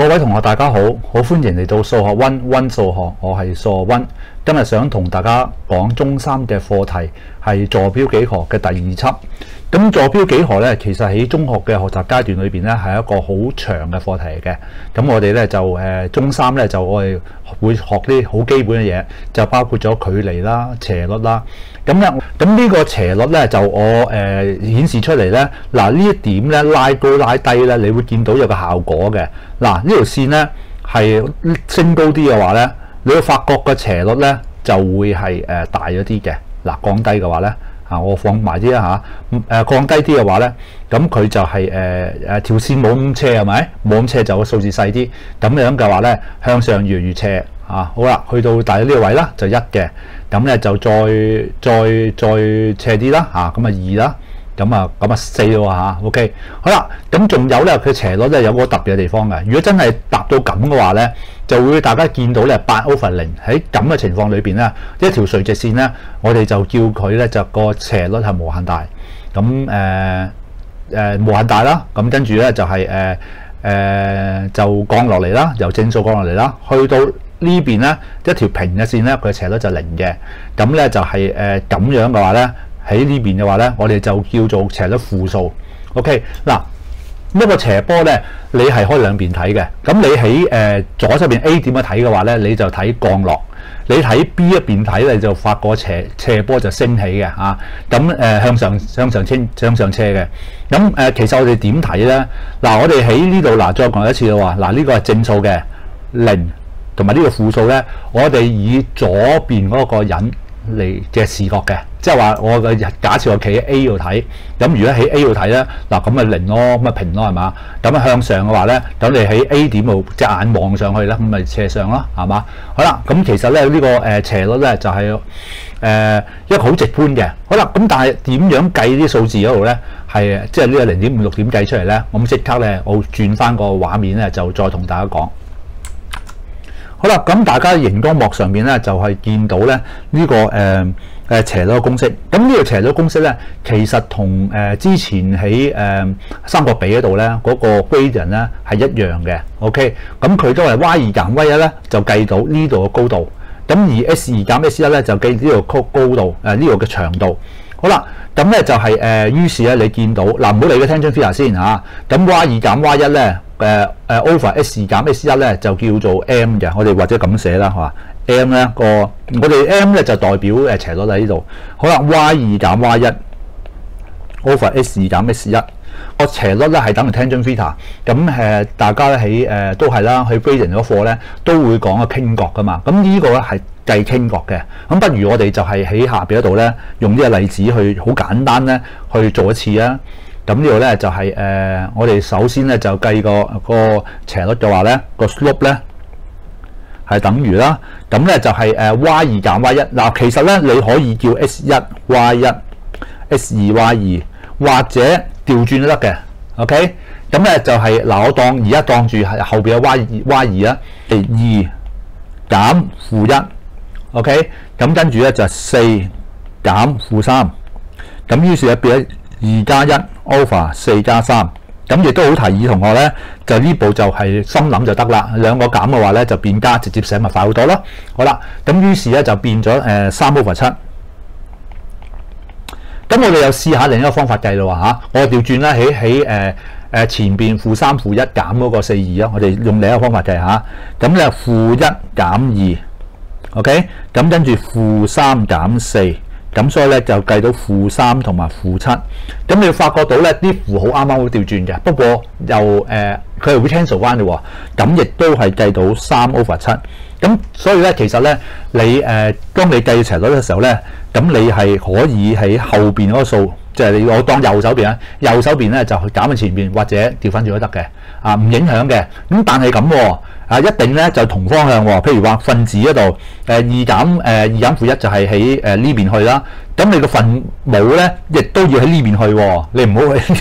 各位同學大家好，好歡迎嚟到數學溫數學，我係數學溫。今日想同大家講中三嘅課題係坐標幾何嘅第二輯。咁坐標幾何咧，其實喺中學嘅學習階段裏邊咧係一個好長嘅課題嚟嘅。咁我哋咧就中三咧就我哋會學啲好基本嘅嘢，就包括咗距離啦、斜率啦。咁呢個斜率咧就我顯示出嚟咧，嗱呢一點咧拉高拉低咧，你會見到有個效果嘅。嗱呢條線咧係升高啲嘅話咧，你會發覺個斜率咧就會係大咗啲嘅。嗱降低嘅話咧，我放埋啲啦嚇，降低啲嘅話咧，咁佢就係條線冇咁斜係咪？冇咁斜就個數字細啲，咁樣嘅話咧向上越嚟越斜啊！好啦，去到大約呢個位啦，就1嘅，咁咧就再斜啲啦嚇，咁啊2啦。咁啊4咯嚇 ，OK， 好啦，咁仲有咧，佢斜率咧有個特別嘅地方嘅。如果真係達到咁嘅話咧，就會大家見到咧8/0喺咁嘅情況裏邊咧，一條垂直線咧，我哋就叫佢咧就個斜率係無限大。咁無限大啦，咁跟住咧就係就降落嚟啦，由正數降落嚟啦，去到呢邊咧一條平嘅線咧，佢斜率就0嘅。咁咧就係咁樣嘅話咧。喺呢邊嘅話咧，我哋就叫做斜率負數。OK， 嗱一個斜坡咧，你係可以兩邊睇嘅。咁你喺左側邊 A 點去睇嘅話咧，你就睇降落；你睇 B 一邊睇，你就發個斜坡就升起嘅嚇。咁向上斜嘅。咁其實我哋點睇咧？嗱，我哋喺呢度嗱，再講一次啦喎。嗱，呢個係正數嘅0，同埋呢個負數咧，我哋以左邊嗰個人嚟嘅視覺嘅。即係話我嘅假設我企喺 A 度睇，咁如果喺 A 度睇咧，嗱咁咪0咯，咁咪平咯係嘛？咁啊向上嘅話咧，咁你喺 A 點度隻眼望上去咧，咁咪斜上咯，係嘛？好啦，咁其實咧呢個斜率咧就係一個好直觀嘅。好啦，咁但係點樣計啲數字嗰度咧？係即係呢個0.56點計出嚟咧？咁即刻咧我轉翻個畫面咧，就再同大家講。好啦，咁大家熒光幕上面咧就係見到咧呢個斜率嘅公式。咁呢個斜率公式咧，其實同之前喺三角比嗰度咧嗰個 gradient 咧係一樣嘅。OK， 咁佢都係 y2 減 y1咧就計到呢度嘅高度，咁而 s2 減 s1咧就計呢度高度呢度嘅長度。好啦，咁咧就係於是咧你見到嗱，唔好理個 tangent theta 先嚇，咁 y2 減 y1咧over s2 減 s1咧就叫做 m 嘅，我哋或者咁寫啦，係嘛 ？m 咧我哋 m 咧就代表斜率喺呢度。好啦 ，y2 減 y1 over s2 減 s1個斜率咧係等於 tangent theta。咁大家咧喺都係啦，去 gradient 嗰課咧都會講個傾角噶嘛。咁呢個咧係計傾角嘅。咁不如我哋就係喺下邊嗰度咧用呢個例子去好簡單咧去做一次啊。咁呢度咧就係我哋首先咧就計個斜率嘅話咧個 slope 咧係等於啦。咁咧就係y2 減 y1。嗱，其實咧你可以叫 s1 y1 s2 y2 或者調轉都得嘅。OK， 咁咧就係嗱，我而家當住後邊嘅 y2 啦，2減負1。OK， 咁跟住咧就4減負3。咁於是咧變咗2加1 over 4加3，咁亦都好提議同學咧，就呢步就係心諗就得啦。兩個減嘅話咧就變加，直接寫咪快好多咯。好啦，咁於是咧就變咗3/7。咁我哋又試下另一個方法計咯嚇，我調轉啦，喺前邊負3負1減嗰個4/2啊，我哋用另一個方法計嚇。咁咧負1減2 ，OK， 咁跟住負3減4。咁所以咧就計到負3同埋負7，咁你會發覺到咧啲符號啱啱好調轉嘅，不過又佢係會 cancel 翻嘅喎，咁亦都係計到3/7。咁所以咧其實咧你當你計斜率嘅時候咧，咁你係可以喺後邊嗰個數，即係我當右手邊啊，右手邊咧就去減喺前邊或者調翻轉都得嘅，唔影響嘅。咁但係咁喎。一定咧就同方向喎，譬如話分子嗰度2減負1就係喺呢邊去啦。咁你個分母咧亦都要喺呢邊去喎，你唔好去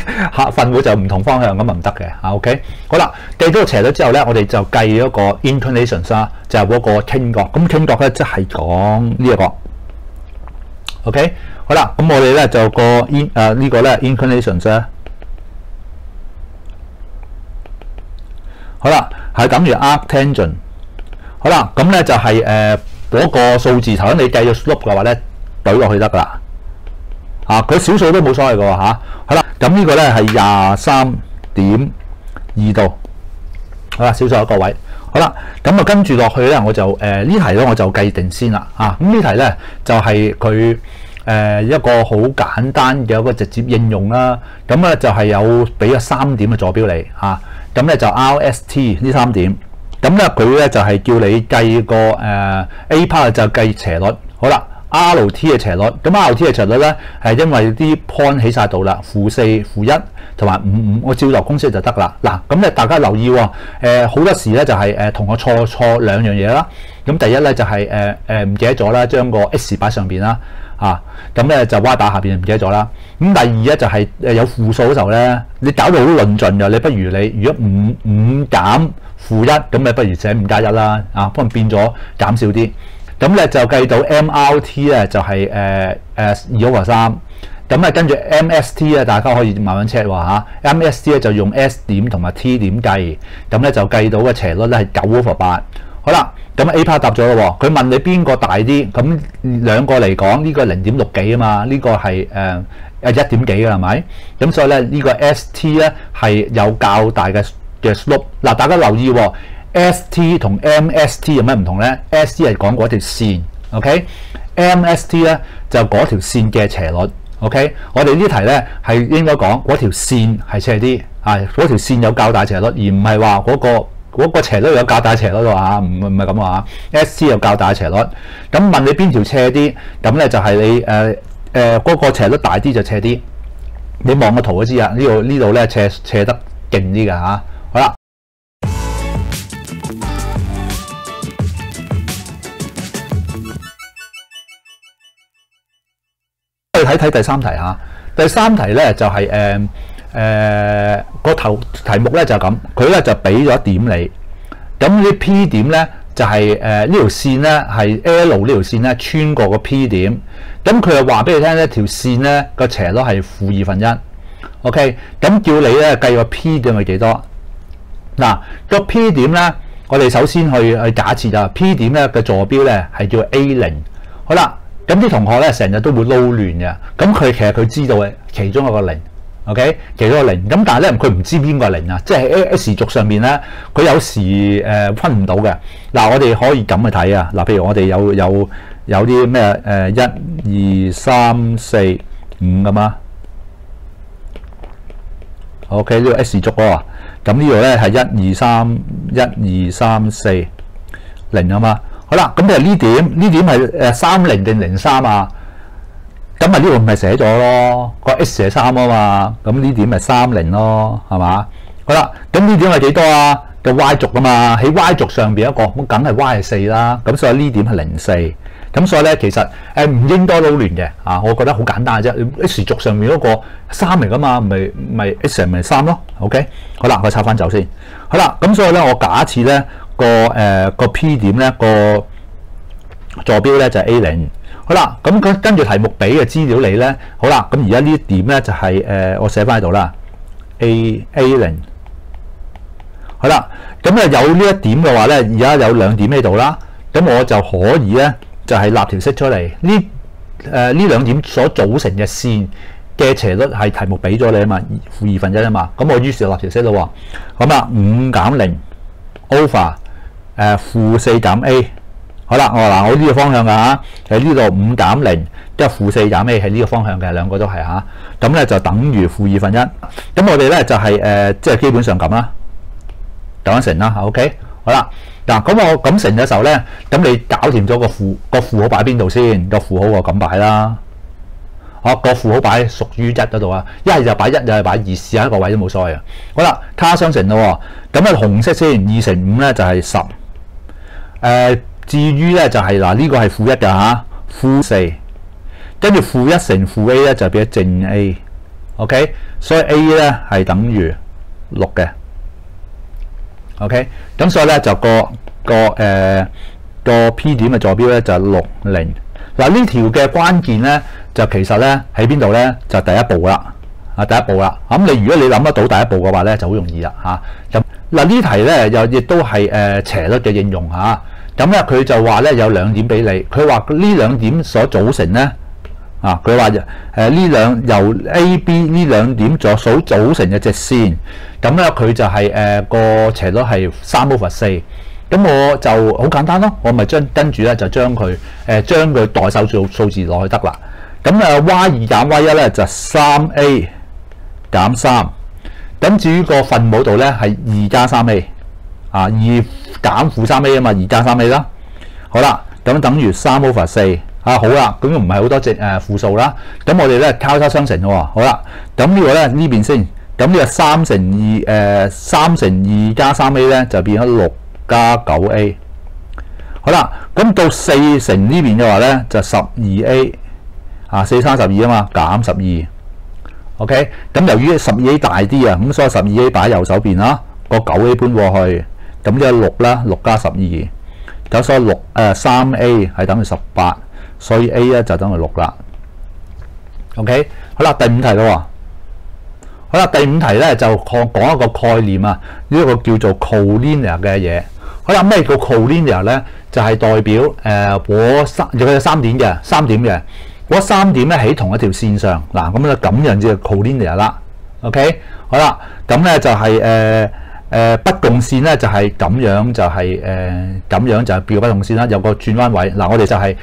分母就唔同方向咁啊唔得嘅嚇。OK， 好啦，計咗個斜率之後咧，我哋就計嗰個 inclinations 啦，就係嗰個傾角。咁傾角咧即係講呢一個。OK， 好啦，咁我哋咧就呢個咧 inclinations 咧，好啦。係等於 arctangent。好啦，咁咧就係嗰個數字頭先你計咗 slope 嘅話咧，懟落去得㗎啦。佢小數都冇所謂㗎喎嚇。好啦，咁呢個咧係23.2度。好啦，小數一個位。好啦，咁啊跟住落去咧，我就呢題咧我就計定先啦。咁呢題咧就係佢一個好簡單嘅一個直接應用啦。咁咧就係有俾咗3點嘅坐標你嚇。咁咧就 RST 呢3點。咁咧佢咧就係叫你計個A part 就計斜率。好啦。RT 嘅斜率，咁 RT 嘅斜率咧係因為啲 point 起晒度啦，-4、-1同埋5，我照落公式就得啦。嗱，咁咧大家留意喎，好多時咧就係同我錯兩樣嘢啦。咁第一咧就係唔記得咗啦，將個 x 擺上邊啦，咁咧就 y 打下邊唔記得咗啦。咁第二咧就係有負數嘅時候咧，你搞到好論盡㗎，你不如你如果5減-1，咁你不如寫5加1啦，可能變咗減少啲。咁咧就計到 MRT 咧就係2/3，咁咧跟住 MST 咧大家可以慢慢 check 喎嚇。MST 咧就用 S 點同埋 T 點計，咁咧就計到嘅斜率咧係9/8。好啦，咁 A part 答咗咯喎，佢問你邊個大啲？咁兩個嚟講，呢個0.6幾啊嘛，呢個係1點幾㗎係咪？咁所以咧呢個 ST 咧係有較大嘅 slope。嗱，大家留意喎。ST 同 MST 有咩唔同咧 ？ST 係講嗰條線 ，OK？MST 咧就嗰條線嘅斜率 ，OK？ 我哋呢題咧係應該講嗰條線係斜啲，嗰條線有較大斜率，而唔係話嗰個斜率有較大斜率喎唔係咁話。ST 有較大斜率，咁問你邊條斜啲？咁咧就係你嗰個斜率大啲就斜啲。你望個圖都知啊，呢度咧斜得勁啲㗎嚇。好啦。睇第三題嚇，第三題咧就係個題目咧就係咁，佢咧就俾咗點你，咁呢 P 點咧就係呢條線咧係 L 呢條線咧穿過個 P 點，咁佢又話俾你聽呢條線咧個斜率係-1/2。OK， 咁叫你咧計個 P 點係幾多？嗱，個 P 點咧，我哋首先去假設就 P 點咧嘅坐標咧係叫 A0。好啦。咁啲同學咧成日都會撈亂嘅，咁其實佢知道嘅其中一個0 ，OK， 其中一個0，咁但係咧佢唔知邊個0啊，即係喺 S 軸上面咧，佢有時分唔到嘅。嗱，我哋可以咁去睇啊，嗱，譬如我哋有啲咩1、2、3、4、5咁啊 ，OK 呢個 S 軸喎，咁呢度咧係1、2、3、1、2、3、4、0啊嘛。好啦，咁譬如呢點係30定03啊？咁啊呢度咪寫咗咯，個 S 係3啊嘛，咁呢點咪30咯，係嘛？好啦，咁呢點係幾多啊？個 Y 軸啊嘛，喺 Y 軸上邊一個，咁梗係 Y 係4啦，咁所以呢點係04，咁所以咧其實唔應該撈亂嘅我覺得好簡單嘅啫。S 軸上面嗰個3嚟噶嘛，咪 S 咪3咯 ，OK？ 好啦，我拆翻走先。好啦，咁所以咧我假設咧。個 P 點咧個坐標咧就係 A0。好啦，咁佢跟住題目俾嘅資料你咧，好啦，咁而家呢點咧就係我寫翻喺度啦 ，A0。好啦，咁有呢一點嘅話咧，而家有2點喺度啦，咁我就可以咧就係立條式出嚟。呢2點所組成嘅線嘅斜率係題目俾咗你啊嘛，-1/2啊嘛，咁我於是就立條式咯喎。咁啊5減0 over -4減 A， 好啦，我呢個方向㗎嚇，喺呢度5減0，即係-4減 A 係呢個方向嘅，兩個都係嚇，咁咧就等於-1/2。咁我哋咧就係即係基本上咁啦，咁樣乘啦 ，OK， 好啦，嗱咁我咁乘嘅時候咧，咁你搞掂咗個符號擺邊度先？個符號我咁擺啦，個符號擺屬於1嗰度啊，一係就擺1，一係擺2，試下一個位都冇所謂啊。好啦，卡相乘咯喎，咁紅色先2乘5咧就係10。至於咧就係嗱呢個係-1㗎嚇，-4，跟住-1乘-A 咧就變咗正 A，OK， 所以 A 咧係等於6嘅 ，OK， 咁所以咧就個 P 點嘅坐標咧就係60。嗱呢條嘅關鍵咧就其實咧喺邊度咧就第一步啦，第一步啦。咁你如果你諗得到第一步嘅話咧就好容易啦嚇。咁嗱呢題咧又亦都係斜率嘅應用嚇。咁咧佢就話咧有兩點俾你，佢話呢兩點所組成咧佢話呢由 A、B 呢兩點所組成嘅直線，咁咧佢就係個斜率係3/4。咁我就好簡單咯，我咪跟住咧就將佢代手數字落去得啦。咁y2減 y1咧就 3a 減3。咁至於個分母度咧係2加 3a 2減負 3a 啊嘛，2加 3a 啦。好啦，咁等於3/4好啦，咁唔係好多隻負數啦。咁我哋咧交叉相乘嘅喎。好啦，咁呢個咧呢邊先，咁呢個3乘2加 3a 咧就變咗6加 9a。好啦，咁到4乘呢邊嘅話咧就 12a 4加12啊嘛，減12。OK， 咁由於 12a 大啲啊，咁所以 12a 擺右手邊啦，個 9a 搬過去，咁即係6啦，6加12，咁所以3a 係等於18，所以 a 咧就等於6啦。OK， 好啦，第5題咯。好啦，第5題咧就講一個概念啊，呢個叫做 collinear 嘅嘢。好啦，咩叫 collinear 咧？就係代表佢有3點嘅。嗰3點咧喺同一條線上，嗱咁咧咁樣就 collinear 啦。OK， 好啦，咁咧就係不共線咧就係咁樣，就係咁樣就係叫不共線啦。有個轉彎位，嗱我哋就係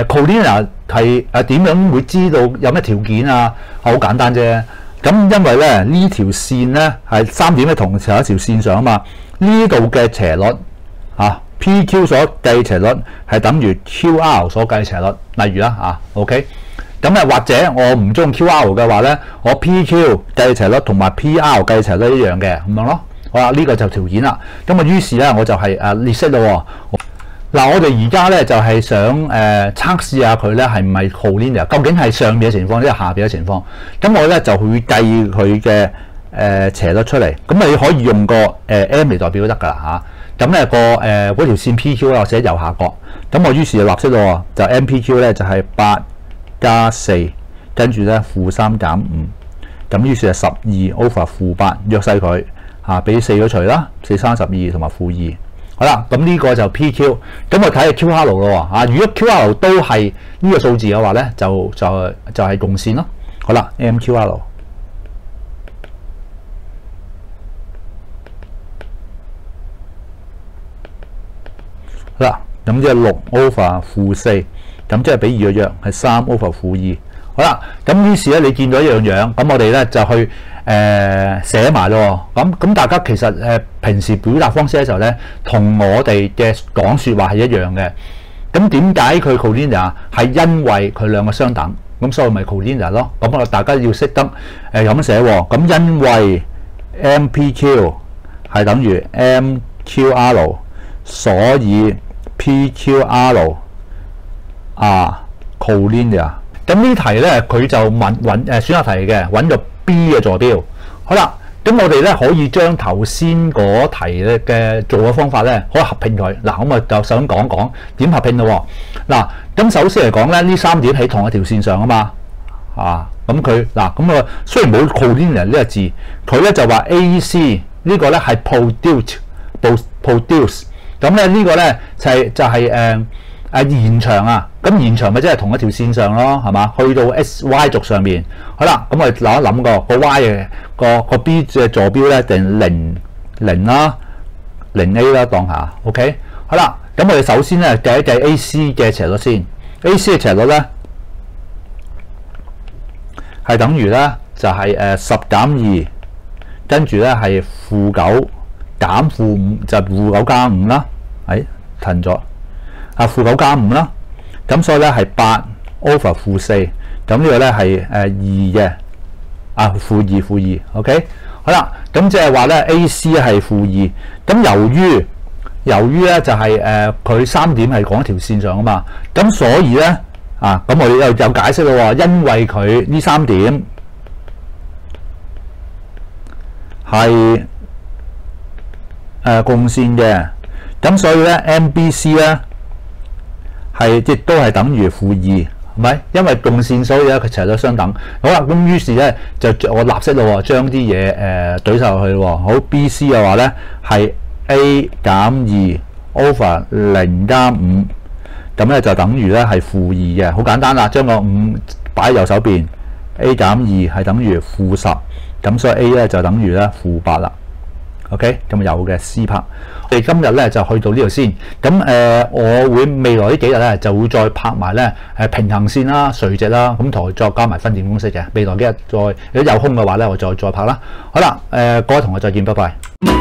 collinear 係點樣會知道有咩條件啊？好簡單啫。咁因為咧呢條線咧係3點喺同一條線上啊嘛，呢度嘅斜率PQ 所計斜率係等於 QR 所計斜率，例如啦OK， 咁或者我唔中 QR 嘅話咧，我 PQ 計斜率同埋 PR 計斜率一樣嘅咁樣咯。好啦，呢個就條件啦。咁於是咧我就係列式咯。嗱，我哋而家咧就係想測試下佢咧係唔係 collinear， 究竟係上邊嘅情況，定係下邊嘅情況。咁我咧就會計佢嘅斜率出嚟。咁你可以用個m 嚟代表都得㗎啦嚇。咁咧嗰條線 PQ 啦，我寫右下角。咁我於是就立式咯，就 MPQ 咧就係8加4，跟住咧-3減5。咁於是係12/-8，約細佢俾4咗除啦，4加12同埋-2。好啦，咁呢個就 PQ。咁我睇下 QR 咯如果 QR 都係呢個數字嘅話咧，就係共線咯。好啦 ，MQR。好啦，咁即係6/-4，咁即係比2嘅約係3/-2。好啦，咁於是咧你見到一樣樣，咁我哋咧就去寫埋咯。咁大家其實平時表達方式嘅時候咧，同我哋嘅講説話係一樣嘅。咁點解佢 collinear？ 係因為佢兩個相等，咁所以咪 collinear 咯。咁我大家要識得咁寫喎。咁因為 MPQ 係等於 MQR， 所以 PQR collinear。咁呢題咧佢就揾選擇題嘅，揾咗 B 嘅坐標。好啦，咁我哋咧可以將頭先嗰題咧嘅做嘅方法咧，可以合併佢。嗱，咁我就想講講點合併咯。嗱，咁首先嚟講咧，呢3點喺同一條線上啊嘛。咁佢嗱咁啊，雖然冇 collinear 呢個字，佢咧就話 AC 呢個咧係 produce。咁咧呢個咧就係延長啊，咁延長咪即係同一條線上咯，係嘛？去到 XY 軸上面，好啦，咁我哋諗一諗個 Y 嘅個 B 嘅坐標咧，定0啦，0A 啦，當下 OK。好啦，咁我哋首先咧計一計 AC 嘅斜率先。AC 嘅斜率咧係等於咧就係10減2，跟住咧係-9減-5，就-9加5啦，騰咗。-9加5啦，咁所以咧係8/-4，咁呢個咧係2嘅-2 OK。好啦，咁即係話咧 AC 係-2，咁由於咧就係佢3點係講一條線上啊嘛，咁所以咧咁我哋又有解釋咯喎，因為佢呢3點係共線嘅，咁所以咧 MBC 咧亦都係等於-2 係咪？因為共線所以咧佢其實都相等。好啦，咁於是咧就我立即咯，將啲嘢懟晒落去喎。好 ，BC 嘅話咧係 A 減2 over 0加5，咁咧就等於咧係-2嘅，好簡單啦。將個5擺喺右手邊 ，A 減2係等於-10，咁所以 A 咧就等於咧-8啦。OK， 咁有嘅 C part。我哋今日咧就去到呢度先。咁我會未來呢幾日咧就會再拍埋咧平行線啦、垂直啦，咁同再加埋分點公式嘅。未來幾日再如果有空嘅話咧，我再拍啦。好啦，各位同學再見，拜拜。